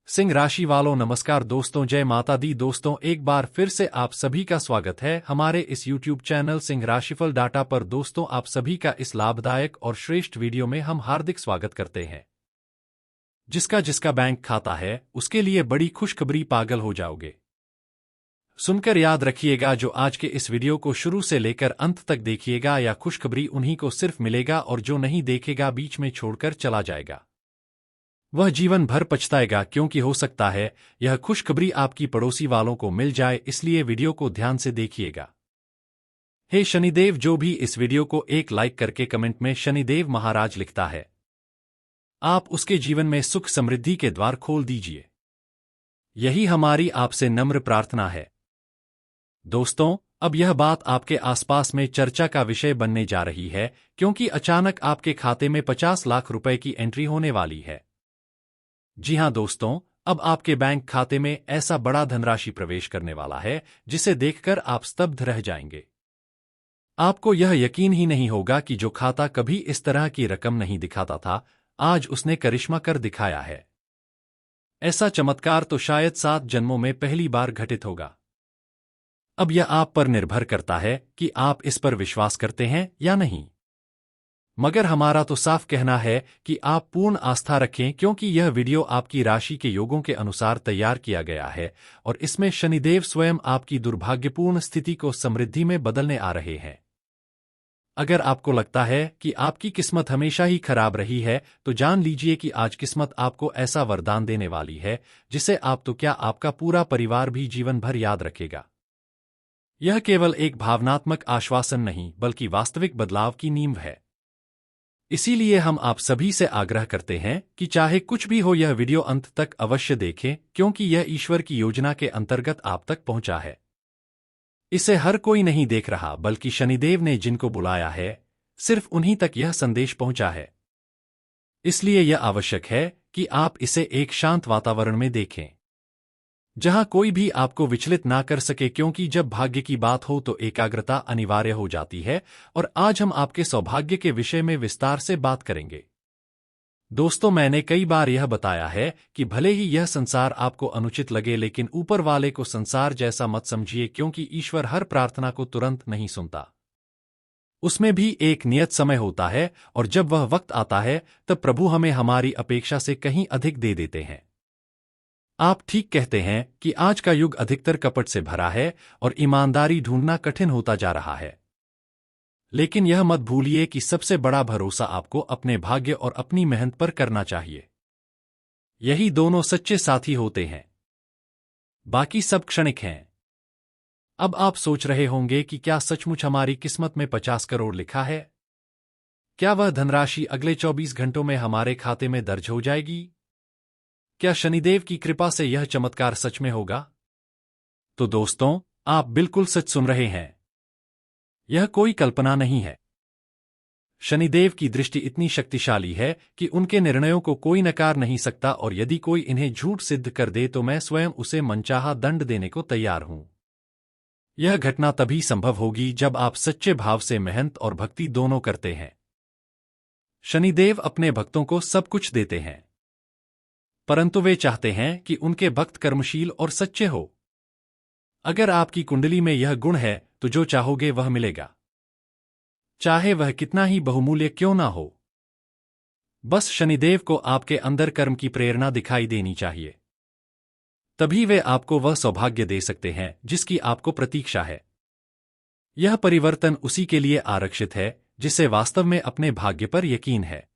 सिंह राशि वालों नमस्कार दोस्तों, जय माता दी दोस्तों। एक बार फिर से आप सभी का स्वागत है हमारे इस YouTube चैनल सिंह राशिफल डाटा पर। दोस्तों, आप सभी का इस लाभदायक और श्रेष्ठ वीडियो में हम हार्दिक स्वागत करते हैं। जिसका जिसका बैंक खाता है उसके लिए बड़ी खुशखबरी, पागल हो जाओगे सुनकर। याद रखिएगा, जो आज के इस वीडियो को शुरू से लेकर अंत तक देखिएगा या खुशखबरी उन्हीं को सिर्फ मिलेगा, और जो नहीं देखेगा बीच में छोड़कर चला जाएगा वह जीवन भर पछताएगा, क्योंकि हो सकता है यह खुशखबरी आपकी पड़ोसी वालों को मिल जाए। इसलिए वीडियो को ध्यान से देखिएगा। हे शनिदेव, जो भी इस वीडियो को एक लाइक करके कमेंट में शनिदेव महाराज लिखता है, आप उसके जीवन में सुख समृद्धि के द्वार खोल दीजिए। यही हमारी आपसे नम्र प्रार्थना है। दोस्तों, अब यह बात आपके आसपास में चर्चा का विषय बनने जा रही है, क्योंकि अचानक आपके खाते में 50 लाख रुपए की एंट्री होने वाली है। जी हां दोस्तों, अब आपके बैंक खाते में ऐसा बड़ा धनराशि प्रवेश करने वाला है जिसे देखकर आप स्तब्ध रह जाएंगे। आपको यह यकीन ही नहीं होगा कि जो खाता कभी इस तरह की रकम नहीं दिखाता था, आज उसने करिश्मा कर दिखाया है। ऐसा चमत्कार तो शायद 7 जन्मों में पहली बार घटित होगा। अब यह आप पर निर्भर करता है कि आप इस पर विश्वास करते हैं या नहीं, मगर हमारा तो साफ कहना है कि आप पूर्ण आस्था रखें, क्योंकि यह वीडियो आपकी राशि के योगों के अनुसार तैयार किया गया है और इसमें शनिदेव स्वयं आपकी दुर्भाग्यपूर्ण स्थिति को समृद्धि में बदलने आ रहे हैं। अगर आपको लगता है कि आपकी किस्मत हमेशा ही खराब रही है, तो जान लीजिए कि आज किस्मत आपको ऐसा वरदान देने वाली है जिसे आप तो क्या, आपका पूरा परिवार भी जीवन भर याद रखेगा। यह केवल एक भावनात्मक आश्वासन नहीं, बल्कि वास्तविक बदलाव की नींव है। इसीलिए हम आप सभी से आग्रह करते हैं कि चाहे कुछ भी हो, यह वीडियो अंत तक अवश्य देखें, क्योंकि यह ईश्वर की योजना के अंतर्गत आप तक पहुंचा है। इसे हर कोई नहीं देख रहा, बल्कि शनिदेव ने जिनको बुलाया है सिर्फ उन्हीं तक यह संदेश पहुंचा है। इसलिए यह आवश्यक है कि आप इसे एक शांत वातावरण में देखें, जहां कोई भी आपको विचलित ना कर सके, क्योंकि जब भाग्य की बात हो तो एकाग्रता अनिवार्य हो जाती है। और आज हम आपके सौभाग्य के विषय में विस्तार से बात करेंगे। दोस्तों, मैंने कई बार यह बताया है कि भले ही यह संसार आपको अनुचित लगे, लेकिन ऊपर वाले को संसार जैसा मत समझिए, क्योंकि ईश्वर हर प्रार्थना को तुरंत नहीं सुनता। उसमें भी एक नियत समय होता है, और जब वह वक्त आता है तब प्रभु हमें हमारी अपेक्षा से कहीं अधिक दे देते हैं। आप ठीक कहते हैं कि आज का युग अधिकतर कपट से भरा है और ईमानदारी ढूंढना कठिन होता जा रहा है। लेकिन यह मत भूलिए कि सबसे बड़ा भरोसा आपको अपने भाग्य और अपनी मेहनत पर करना चाहिए। यही दोनों सच्चे साथी होते हैं, बाकी सब क्षणिक हैं। अब आप सोच रहे होंगे कि क्या सचमुच हमारी किस्मत में 50 करोड़ लिखा है? क्या वह धनराशि अगले 24 घंटों में हमारे खाते में दर्ज हो जाएगी? क्या शनिदेव की कृपा से यह चमत्कार सच में होगा? तो दोस्तों, आप बिल्कुल सच सुन रहे हैं। यह कोई कल्पना नहीं है। शनिदेव की दृष्टि इतनी शक्तिशाली है कि उनके निर्णयों को कोई नकार नहीं सकता, और यदि कोई इन्हें झूठ सिद्ध कर दे तो मैं स्वयं उसे मनचाहा दंड देने को तैयार हूं। यह घटना तभी संभव होगी जब आप सच्चे भाव से मेहनत और भक्ति दोनों करते हैं। शनिदेव अपने भक्तों को सब कुछ देते हैं, परंतु वे चाहते हैं कि उनके भक्त कर्मशील और सच्चे हो। अगर आपकी कुंडली में यह गुण है तो जो चाहोगे वह मिलेगा, चाहे वह कितना ही बहुमूल्य क्यों ना हो। बस शनिदेव को आपके अंदर कर्म की प्रेरणा दिखाई देनी चाहिए, तभी वे आपको वह सौभाग्य दे सकते हैं जिसकी आपको प्रतीक्षा है। यह परिवर्तन उसी के लिए आरक्षित है जिसे वास्तव में अपने भाग्य पर यकीन है।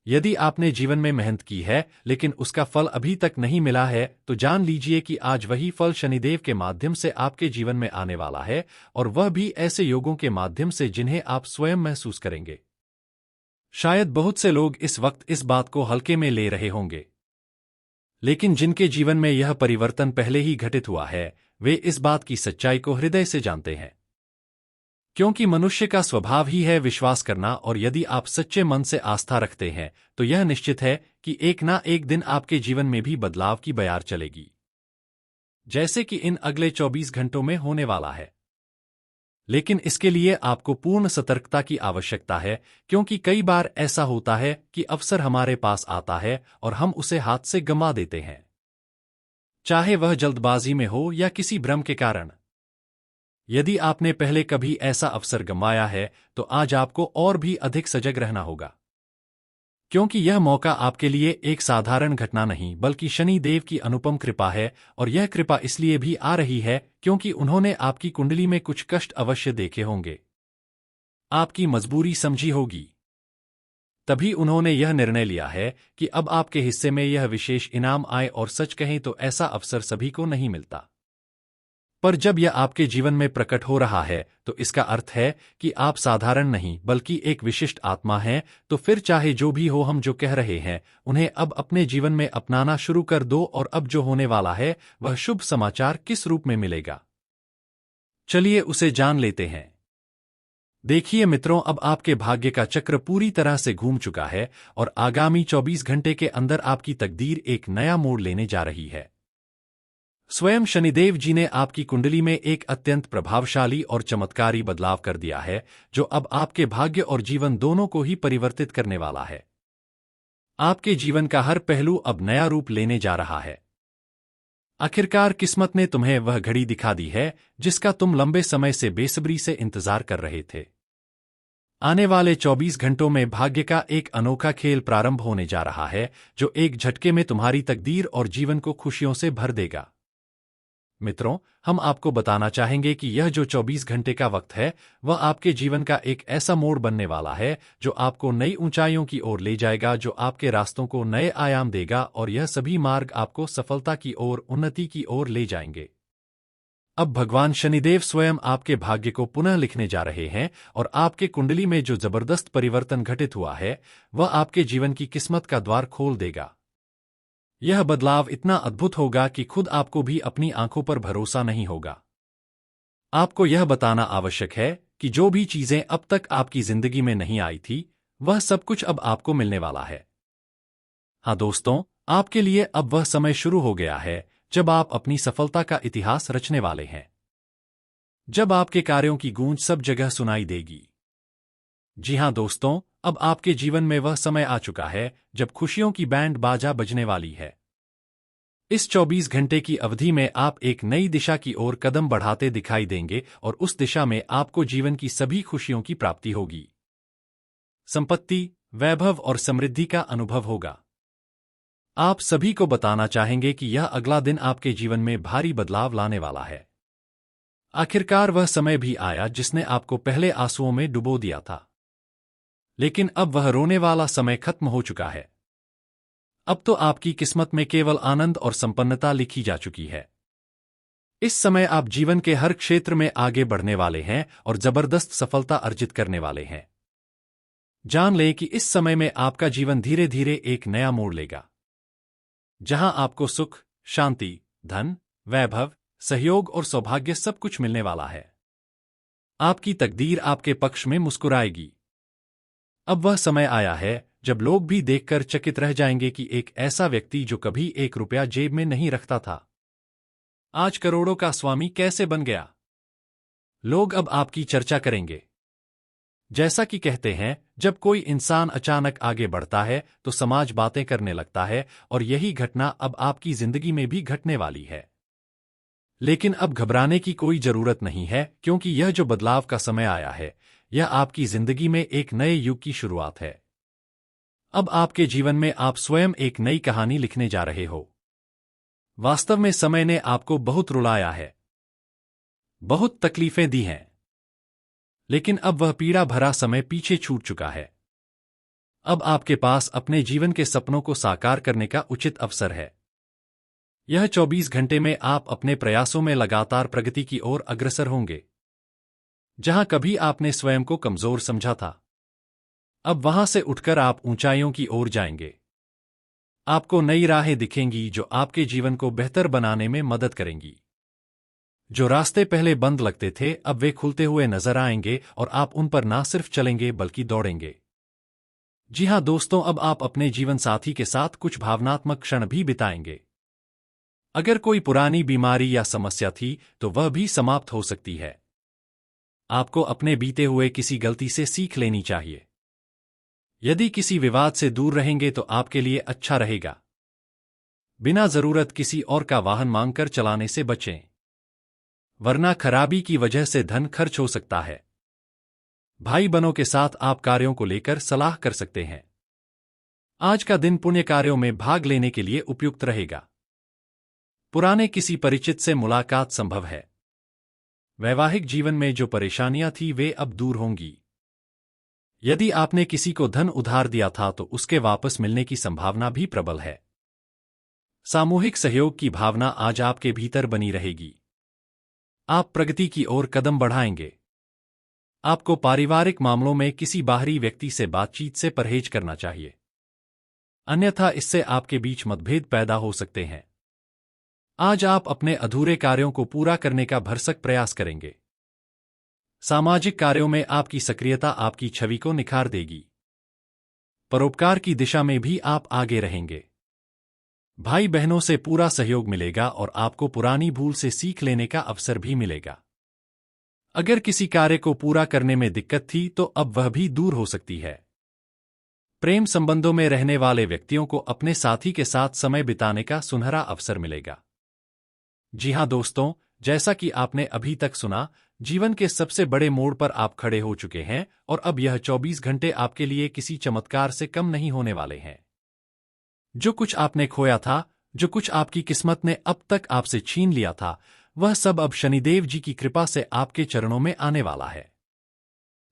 यदि आपने जीवन में मेहनत की है लेकिन उसका फल अभी तक नहीं मिला है, तो जान लीजिए कि आज वही फल शनिदेव के माध्यम से आपके जीवन में आने वाला है, और वह भी ऐसे योगों के माध्यम से जिन्हें आप स्वयं महसूस करेंगे। शायद बहुत से लोग इस वक्त इस बात को हल्के में ले रहे होंगे, लेकिन जिनके जीवन में यह परिवर्तन पहले ही घटित हुआ है, वे इस बात की सच्चाई को हृदय से जानते हैं। क्योंकि मनुष्य का स्वभाव ही है विश्वास करना, और यदि आप सच्चे मन से आस्था रखते हैं तो यह निश्चित है कि एक ना एक दिन आपके जीवन में भी बदलाव की बयार चलेगी, जैसे कि इन अगले 24 घंटों में होने वाला है। लेकिन इसके लिए आपको पूर्ण सतर्कता की आवश्यकता है, क्योंकि कई बार ऐसा होता है कि अवसर हमारे पास आता है और हम उसे हाथ से गंवा देते हैं, चाहे वह जल्दबाजी में हो या किसी भ्रम के कारण। यदि आपने पहले कभी ऐसा अवसर गंवाया है, तो आज आपको और भी अधिक सजग रहना होगा, क्योंकि यह मौका आपके लिए एक साधारण घटना नहीं बल्कि शनि देव की अनुपम कृपा है। और यह कृपा इसलिए भी आ रही है क्योंकि उन्होंने आपकी कुंडली में कुछ कष्ट अवश्य देखे होंगे, आपकी मजबूरी समझी होगी। तभी उन्होंने यह निर्णय लिया है कि अब आपके हिस्से में यह विशेष इनाम आए। और सच कहें तो ऐसा अवसर सभी को नहीं मिलता, पर जब यह आपके जीवन में प्रकट हो रहा है तो इसका अर्थ है कि आप साधारण नहीं बल्कि एक विशिष्ट आत्मा हैं। तो फिर चाहे जो भी हो, हम जो कह रहे हैं उन्हें अब अपने जीवन में अपनाना शुरू कर दो। और अब जो होने वाला है वह शुभ समाचार किस रूप में मिलेगा, चलिए उसे जान लेते हैं। देखिए मित्रों, अब आपके भाग्य का चक्र पूरी तरह से घूम चुका है और आगामी 24 घंटे के अंदर आपकी तकदीर एक नया मोड़ लेने जा रही है। स्वयं शनिदेव जी ने आपकी कुंडली में एक अत्यंत प्रभावशाली और चमत्कारी बदलाव कर दिया है, जो अब आपके भाग्य और जीवन दोनों को ही परिवर्तित करने वाला है। आपके जीवन का हर पहलू अब नया रूप लेने जा रहा है। आखिरकार किस्मत ने तुम्हें वह घड़ी दिखा दी है जिसका तुम लंबे समय से बेसब्री से इंतजार कर रहे थे। आने वाले 24 घंटों में भाग्य का एक अनोखा खेल प्रारंभ होने जा रहा है, जो एक झटके में तुम्हारी तकदीर और जीवन को खुशियों से भर देगा। मित्रों, हम आपको बताना चाहेंगे कि यह जो 24 घंटे का वक्त है वह आपके जीवन का एक ऐसा मोड़ बनने वाला है जो आपको नई ऊंचाइयों की ओर ले जाएगा, जो आपके रास्तों को नए आयाम देगा और यह सभी मार्ग आपको सफलता की ओर, उन्नति की ओर ले जाएंगे। अब भगवान शनिदेव स्वयं आपके भाग्य को पुनः लिखने जा रहे हैं और आपके कुंडली में जो जबरदस्त परिवर्तन घटित हुआ है वह आपके जीवन की किस्मत का द्वार खोल देगा। यह बदलाव इतना अद्भुत होगा कि खुद आपको भी अपनी आंखों पर भरोसा नहीं होगा। आपको यह बताना आवश्यक है कि जो भी चीजें अब तक आपकी जिंदगी में नहीं आई थी, वह सब कुछ अब आपको मिलने वाला है। हाँ दोस्तों, आपके लिए अब वह समय शुरू हो गया है जब आप अपनी सफलता का इतिहास रचने वाले हैं, जब आपके कार्यों की गूंज सब जगह सुनाई देगी। जी हाँ दोस्तों, अब आपके जीवन में वह समय आ चुका है जब खुशियों की बैंड बाजा बजने वाली है। इस 24 घंटे की अवधि में आप एक नई दिशा की ओर कदम बढ़ाते दिखाई देंगे और उस दिशा में आपको जीवन की सभी खुशियों की प्राप्ति होगी। संपत्ति, वैभव और समृद्धि का अनुभव होगा। आप सभी को बताना चाहेंगे कि यह अगला दिन आपके जीवन में भारी बदलाव लाने वाला है। आखिरकार वह समय भी आया जिसने आपको पहले आंसुओं में डुबो दिया था, लेकिन अब वह रोने वाला समय खत्म हो चुका है। अब तो आपकी किस्मत में केवल आनंद और संपन्नता लिखी जा चुकी है। इस समय आप जीवन के हर क्षेत्र में आगे बढ़ने वाले हैं और जबरदस्त सफलता अर्जित करने वाले हैं। जान लें कि इस समय में आपका जीवन धीरे धीरे एक नया मोड़ लेगा, जहां आपको सुख, शांति, धन, वैभव, सहयोग और सौभाग्य सब कुछ मिलने वाला है। आपकी तकदीर आपके पक्ष में मुस्कुराएगी। अब वह समय आया है जब लोग भी देखकर चकित रह जाएंगे कि एक ऐसा व्यक्ति जो कभी 1 रुपया जेब में नहीं रखता था, आज करोड़ों का स्वामी कैसे बन गया। लोग अब आपकी चर्चा करेंगे। जैसा कि कहते हैं, जब कोई इंसान अचानक आगे बढ़ता है तो समाज बातें करने लगता है, और यही घटना अब आपकी जिंदगी में भी घटने वाली है। लेकिन अब घबराने की कोई जरूरत नहीं है, क्योंकि यह जो बदलाव का समय आया है यह आपकी जिंदगी में एक नए युग की शुरुआत है। अब आपके जीवन में आप स्वयं एक नई कहानी लिखने जा रहे हो। वास्तव में समय ने आपको बहुत रुलाया है, बहुत तकलीफें दी हैं, लेकिन अब वह पीड़ा भरा समय पीछे छूट चुका है। अब आपके पास अपने जीवन के सपनों को साकार करने का उचित अवसर है। यह 24 घंटे में आप अपने प्रयासों में लगातार प्रगति की ओर अग्रसर होंगे। जहां कभी आपने स्वयं को कमजोर समझा था, अब वहां से उठकर आप ऊंचाइयों की ओर जाएंगे। आपको नई राहें दिखेंगी जो आपके जीवन को बेहतर बनाने में मदद करेंगी। जो रास्ते पहले बंद लगते थे अब वे खुलते हुए नजर आएंगे और आप उन पर ना सिर्फ चलेंगे बल्कि दौड़ेंगे। जी हां दोस्तों, अब आप अपने जीवन साथी के साथ कुछ भावनात्मक क्षण भी बिताएंगे। अगर कोई पुरानी बीमारी या समस्या थी तो वह भी समाप्त हो सकती है। आपको अपने बीते हुए किसी गलती से सीख लेनी चाहिए। यदि किसी विवाद से दूर रहेंगे तो आपके लिए अच्छा रहेगा। बिना जरूरत किसी और का वाहन मांगकर चलाने से बचें, वरना खराबी की वजह से धन खर्च हो सकता है। भाई बहनों के साथ आप कार्यों को लेकर सलाह कर सकते हैं। आज का दिन पुण्य कार्यों में भाग लेने के लिए उपयुक्त रहेगा। पुराने किसी परिचित से मुलाकात संभव है। वैवाहिक जीवन में जो परेशानियां थी वे अब दूर होंगी। यदि आपने किसी को धन उधार दिया था तो उसके वापस मिलने की संभावना भी प्रबल है। सामूहिक सहयोग की भावना आज आपके भीतर बनी रहेगी। आप प्रगति की ओर कदम बढ़ाएंगे। आपको पारिवारिक मामलों में किसी बाहरी व्यक्ति से बातचीत से परहेज करना चाहिए, अन्यथा इससे आपके बीच मतभेद पैदा हो सकते हैं। आज आप अपने अधूरे कार्यों को पूरा करने का भरसक प्रयास करेंगे। सामाजिक कार्यों में आपकी सक्रियता आपकी छवि को निखार देगी। परोपकार की दिशा में भी आप आगे रहेंगे। भाई बहनों से पूरा सहयोग मिलेगा और आपको पुरानी भूल से सीख लेने का अवसर भी मिलेगा। अगर किसी कार्य को पूरा करने में दिक्कत थी तो अब वह भी दूर हो सकती है। प्रेम संबंधों में रहने वाले व्यक्तियों को अपने साथी के साथ समय बिताने का सुनहरा अवसर मिलेगा। जी हां दोस्तों, जैसा कि आपने अभी तक सुना, जीवन के सबसे बड़े मोड़ पर आप खड़े हो चुके हैं और अब यह 24 घंटे आपके लिए किसी चमत्कार से कम नहीं होने वाले हैं। जो कुछ आपने खोया था, जो कुछ आपकी किस्मत ने अब तक आपसे छीन लिया था, वह सब अब शनिदेव जी की कृपा से आपके चरणों में आने वाला है।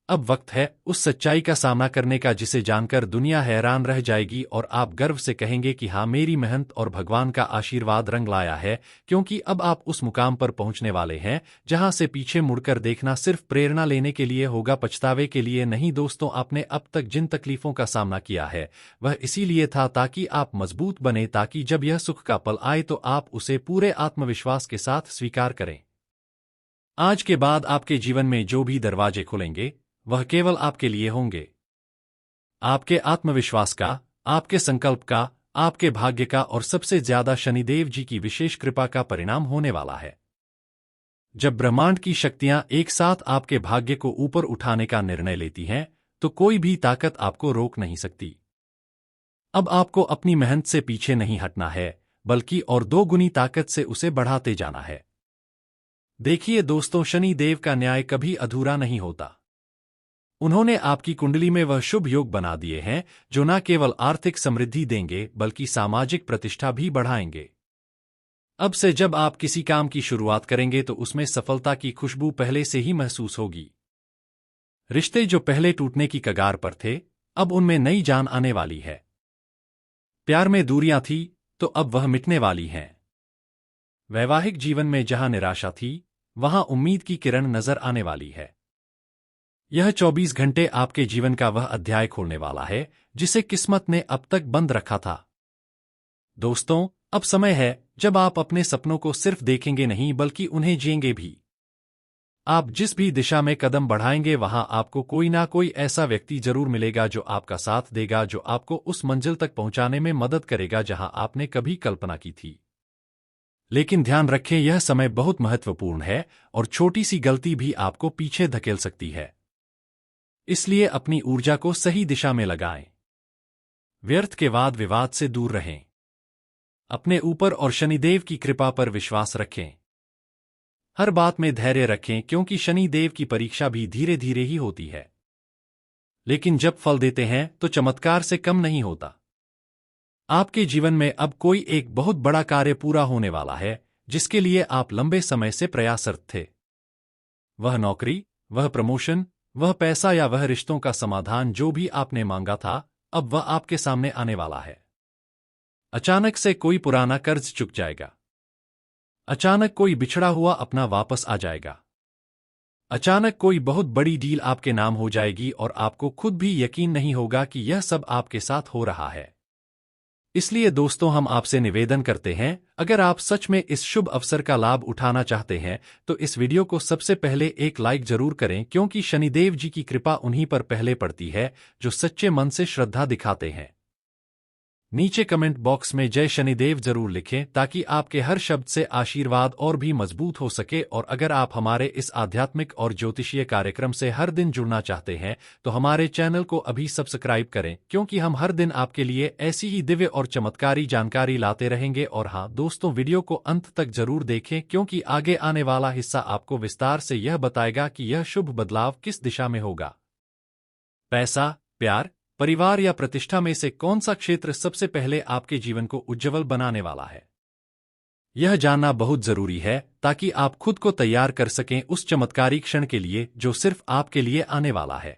अब वक्त है उस सच्चाई का सामना करने का जिसे जानकर दुनिया हैरान रह जाएगी और आप गर्व से कहेंगे कि हाँ, मेरी मेहनत और भगवान का आशीर्वाद रंग लाया है, क्योंकि अब आप उस मुकाम पर पहुंचने वाले हैं जहां से पीछे मुड़कर देखना सिर्फ प्रेरणा लेने के लिए होगा, पछतावे के लिए नहीं। दोस्तों, आपने अब तक जिन तकलीफों का सामना किया है वह इसीलिए था ताकि आप मजबूत बने, ताकि जब यह सुख का पल आए तो आप उसे पूरे आत्मविश्वास के साथ स्वीकार करें। आज के बाद आपके जीवन में जो भी दरवाजे खुलेंगे वह केवल आपके लिए होंगे। आपके आत्मविश्वास का, आपके संकल्प का, आपके भाग्य का और सबसे ज्यादा शनिदेव जी की विशेष कृपा का परिणाम होने वाला है। जब ब्रह्मांड की शक्तियां एक साथ आपके भाग्य को ऊपर उठाने का निर्णय लेती हैं तो कोई भी ताकत आपको रोक नहीं सकती। अब आपको अपनी मेहनत से पीछे नहीं हटना है, बल्कि और दोगुनी ताकत से उसे बढ़ाते जाना है। देखिए दोस्तों, शनि देव का न्याय कभी अधूरा नहीं होता। उन्होंने आपकी कुंडली में वह शुभ योग बना दिए हैं जो न केवल आर्थिक समृद्धि देंगे बल्कि सामाजिक प्रतिष्ठा भी बढ़ाएंगे। अब से जब आप किसी काम की शुरुआत करेंगे तो उसमें सफलता की खुशबू पहले से ही महसूस होगी। रिश्ते जो पहले टूटने की कगार पर थे, अब उनमें नई जान आने वाली है। प्यार में दूरियां थी तो अब वह मिटने वाली हैं। वैवाहिक जीवन में जहां निराशा थी वहां उम्मीद की किरण नजर आने वाली है। यह 24 घंटे आपके जीवन का वह अध्याय खोलने वाला है जिसे किस्मत ने अब तक बंद रखा था। दोस्तों, अब समय है जब आप अपने सपनों को सिर्फ देखेंगे नहीं बल्कि उन्हें जिएंगे भी। आप जिस भी दिशा में कदम बढ़ाएंगे वहां आपको कोई ना कोई ऐसा व्यक्ति जरूर मिलेगा जो आपका साथ देगा, जो आपको उस मंजिल तक पहुंचाने में मदद करेगा जहां आपने कभी कल्पना की थी। लेकिन ध्यान रखें, यह समय बहुत महत्वपूर्ण है और छोटी सी गलती भी आपको पीछे धकेल सकती है। इसलिए अपनी ऊर्जा को सही दिशा में लगाएं। व्यर्थ के वाद विवाद से दूर रहें। अपने ऊपर और शनिदेव की कृपा पर विश्वास रखें। हर बात में धैर्य रखें क्योंकि शनिदेव की परीक्षा भी धीरे धीरे ही होती है, लेकिन जब फल देते हैं तो चमत्कार से कम नहीं होता। आपके जीवन में अब कोई एक बहुत बड़ा कार्य पूरा होने वाला है जिसके लिए आप लंबे समय से प्रयासरत थे। वह नौकरी, वह प्रमोशन, वह पैसा या वह रिश्तों का समाधान जो भी आपने मांगा था, अब वह आपके सामने आने वाला है। अचानक से कोई पुराना कर्ज चुक जाएगा। अचानक कोई बिछड़ा हुआ अपना वापस आ जाएगा। अचानक कोई बहुत बड़ी डील आपके नाम हो जाएगी और आपको खुद भी यकीन नहीं होगा कि यह सब आपके साथ हो रहा है। इसलिए दोस्तों, हम आपसे निवेदन करते हैं, अगर आप सच में इस शुभ अवसर का लाभ उठाना चाहते हैं तो इस वीडियो को सबसे पहले एक लाइक जरूर करें, क्योंकि शनिदेव जी की कृपा उन्हीं पर पहले पड़ती है जो सच्चे मन से श्रद्धा दिखाते हैं। नीचे कमेंट बॉक्स में जय शनिदेव जरूर लिखें ताकि आपके हर शब्द से आशीर्वाद और भी मजबूत हो सके। और अगर आप हमारे इस आध्यात्मिक और ज्योतिषीय कार्यक्रम से हर दिन जुड़ना चाहते हैं तो हमारे चैनल को अभी सब्सक्राइब करें, क्योंकि हम हर दिन आपके लिए ऐसी ही दिव्य और चमत्कारी जानकारी लाते रहेंगे। और हाँ दोस्तों, वीडियो को अंत तक जरूर देखें, क्योंकि आगे आने वाला हिस्सा आपको विस्तार से यह बताएगा कि यह शुभ बदलाव किस दिशा में होगा। पैसा, प्यार, परिवार या प्रतिष्ठा में से कौन सा क्षेत्र सबसे पहले आपके जीवन को उज्ज्वल बनाने वाला है? यह जानना बहुत जरूरी है ताकि आप खुद को तैयार कर सकें उस चमत्कारी क्षण के लिए जो सिर्फ आपके लिए आने वाला है।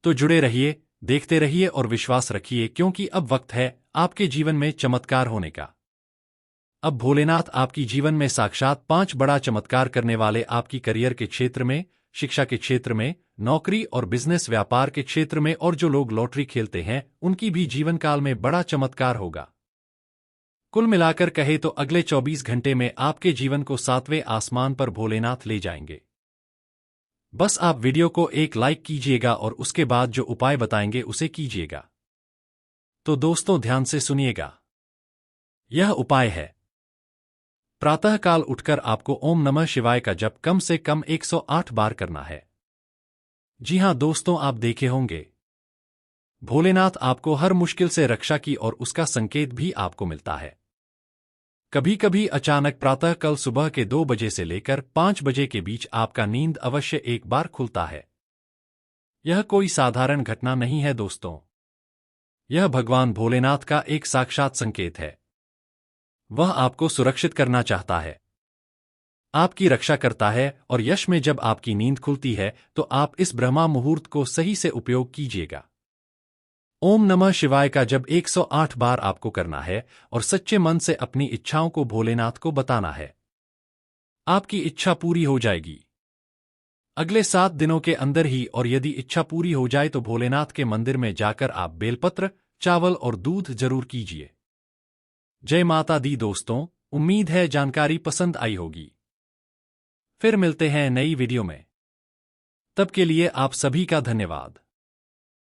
तो जुड़े रहिए, देखते रहिए और विश्वास रखिए, क्योंकि अब वक्त है आपके जीवन में चमत्कार होने का। अब भोलेनाथ आपकी जीवन में साक्षात 5 बड़ा चमत्कार करने वाले। आपकी करियर के क्षेत्र में, शिक्षा के क्षेत्र में, नौकरी और बिजनेस व्यापार के क्षेत्र में, और जो लोग लॉटरी खेलते हैं उनकी भी जीवन काल में बड़ा चमत्कार होगा। कुल मिलाकर कहे तो अगले 24 घंटे में आपके जीवन को 7वें आसमान पर भोलेनाथ ले जाएंगे। बस आप वीडियो को एक लाइक कीजिएगा और उसके बाद जो उपाय बताएंगे उसे कीजिएगा। तो दोस्तों ध्यान से सुनिएगा। यह उपाय है, प्रातःकाल उठकर आपको ओम नमः शिवाय का जप कम से कम 108 बार करना है। जी हां दोस्तों, आप देखे होंगे भोलेनाथ आपको हर मुश्किल से रक्षा की और उसका संकेत भी आपको मिलता है। कभी कभी अचानक प्रातः कल सुबह के 2 बजे से लेकर 5 बजे के बीच आपका नींद अवश्य एक बार खुलता है। यह कोई साधारण घटना नहीं है दोस्तों, यह भगवान भोलेनाथ का एक साक्षात संकेत है। वह आपको सुरक्षित करना चाहता है, आपकी रक्षा करता है। और यश में जब आपकी नींद खुलती है तो आप इस ब्रह्मा मुहूर्त को सही से उपयोग कीजिएगा। ओम नमः शिवाय का जब 108 बार आपको करना है और सच्चे मन से अपनी इच्छाओं को भोलेनाथ को बताना है। आपकी इच्छा पूरी हो जाएगी अगले 7 दिनों के अंदर ही। और यदि इच्छा पूरी हो जाए तो भोलेनाथ के मंदिर में जाकर आप बेलपत्र, चावल और दूध जरूर कीजिए। जय माता दी दोस्तों, उम्मीद है जानकारी पसंद आई होगी। फिर मिलते हैं नई वीडियो में, तब के लिए आप सभी का धन्यवाद।